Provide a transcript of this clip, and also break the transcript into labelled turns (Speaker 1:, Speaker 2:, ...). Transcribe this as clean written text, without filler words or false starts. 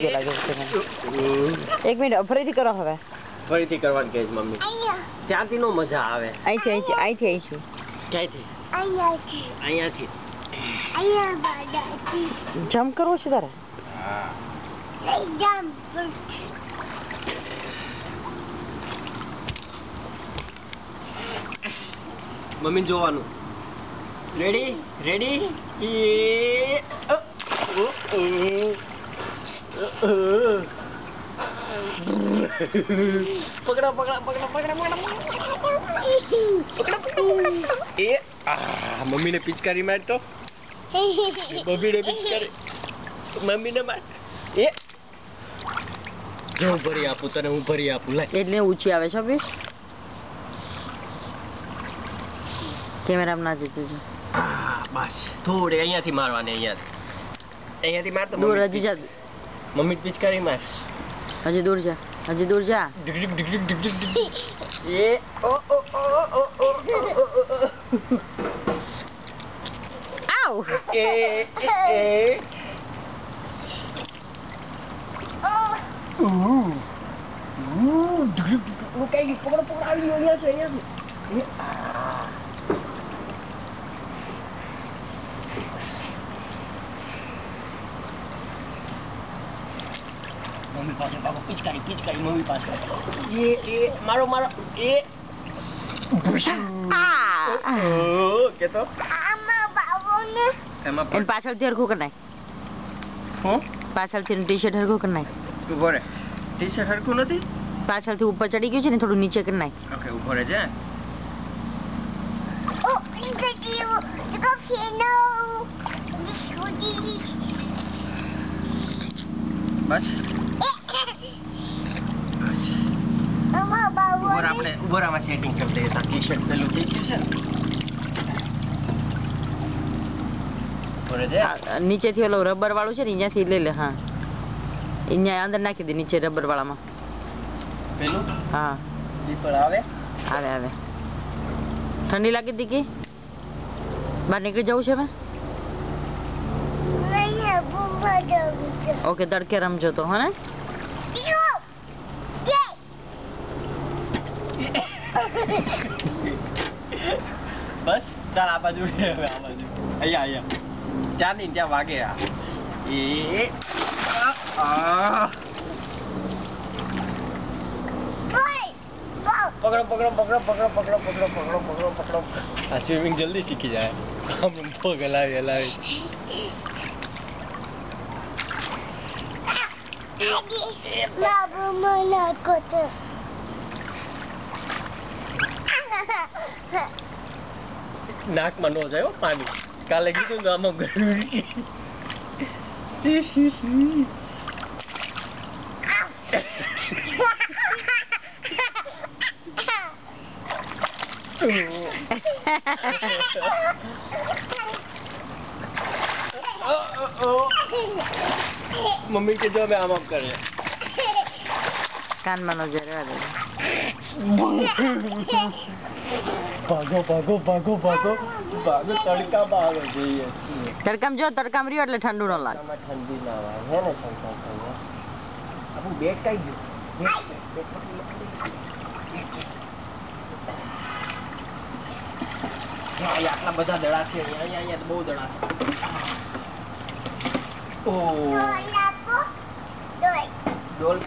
Speaker 1: બીક લાગે છે મને. એક મિનિટ ફરીથી કરો હવે.
Speaker 2: ફરીથી કરવાનું કે મમ્મી. ત્યાંથી નો મજા આવે.
Speaker 1: અહીંથી
Speaker 2: ક્યાંથી? અહીંયાથી.
Speaker 1: જમ્પ કરવો છે તારે?
Speaker 2: હા. મમ્મી જોવાનું. રેડી પકડા એ મમ્મીને પિચકારી માર તો. મમ્મીને પિચકારી. મમ્મીને માર. એ જો ભરી આપું તને, હું ભરી આપું. લાય.
Speaker 1: એટલે ઊંચી આવે છે બી. કેમેરામાં ના જતું છે.
Speaker 2: બસ થોડી અહીંયાથી મારવાની. અહીંયાથી માર તો
Speaker 1: દૂર હજી જા.
Speaker 2: મમ્મી પિચકારી માર.
Speaker 1: હજી દૂર જા.
Speaker 2: એ
Speaker 1: આવ
Speaker 2: એ પકડો આવી ગયો. અહીંયાથી મમ્મી પાસે ભાગો. પિચકારી મમ્મી પાસે. એ મારો એ કે તો
Speaker 1: એન પાછળથી હરખું કરી નાખ.
Speaker 2: હું
Speaker 1: પાછળથી ટી-શર્ટ હરખું કરી નાખ.
Speaker 2: ઉભો રે. ટી-શર્ટ હરખું નથી.
Speaker 1: પાછળથી ઉપર ચડી ગયું છે ને, થોડું નીચે કરી નાખ.
Speaker 2: ઓકે ઉભો રે છે. બસ આપણે ઉભરામાં સેટિંગ કરી દઈએ. ટી-શર્ટ પેલું થઈ ગયું છે ને.
Speaker 1: નીચેથી ઓલો રબર વાળું છે ને, અહીંયાથી લઈ લે. હા, અહીંયા અંદર નાખી દે, નીચે રબર વાળામાં.
Speaker 2: પેલું
Speaker 1: હા
Speaker 2: દીપડ આવે.
Speaker 1: ઠંડી લાગી હતી કે બહાર નીકળી જવું છે હવે? ઓકે, તડકે રમજો તો. હે ને?
Speaker 2: બસ ચાલ આ બાજુ. અહીંયા ત્યાં નહીં, ત્યાં વાગે. પકડો. આ સ્વિમિંગ જલ્દી શીખી જાય. પગ હલાવી નાકમાં નો જાય પાણી. કાલે કીધું તો આમાં ગયું. મમ્મી કે જો અમે આમ કરે.
Speaker 1: કાનમાં નો જરે
Speaker 2: ભાગો. તડકામાં આવે જઈએ.
Speaker 1: તડકામ રહ્યો એટલે ઠંડુ ન લાગે.
Speaker 2: ઠંડી ના આવે હે ને. આપણું બેગ કઈ ગયું. આટલા બધા દડા છે. અહીંયા બહુ દડા છે. ડોલ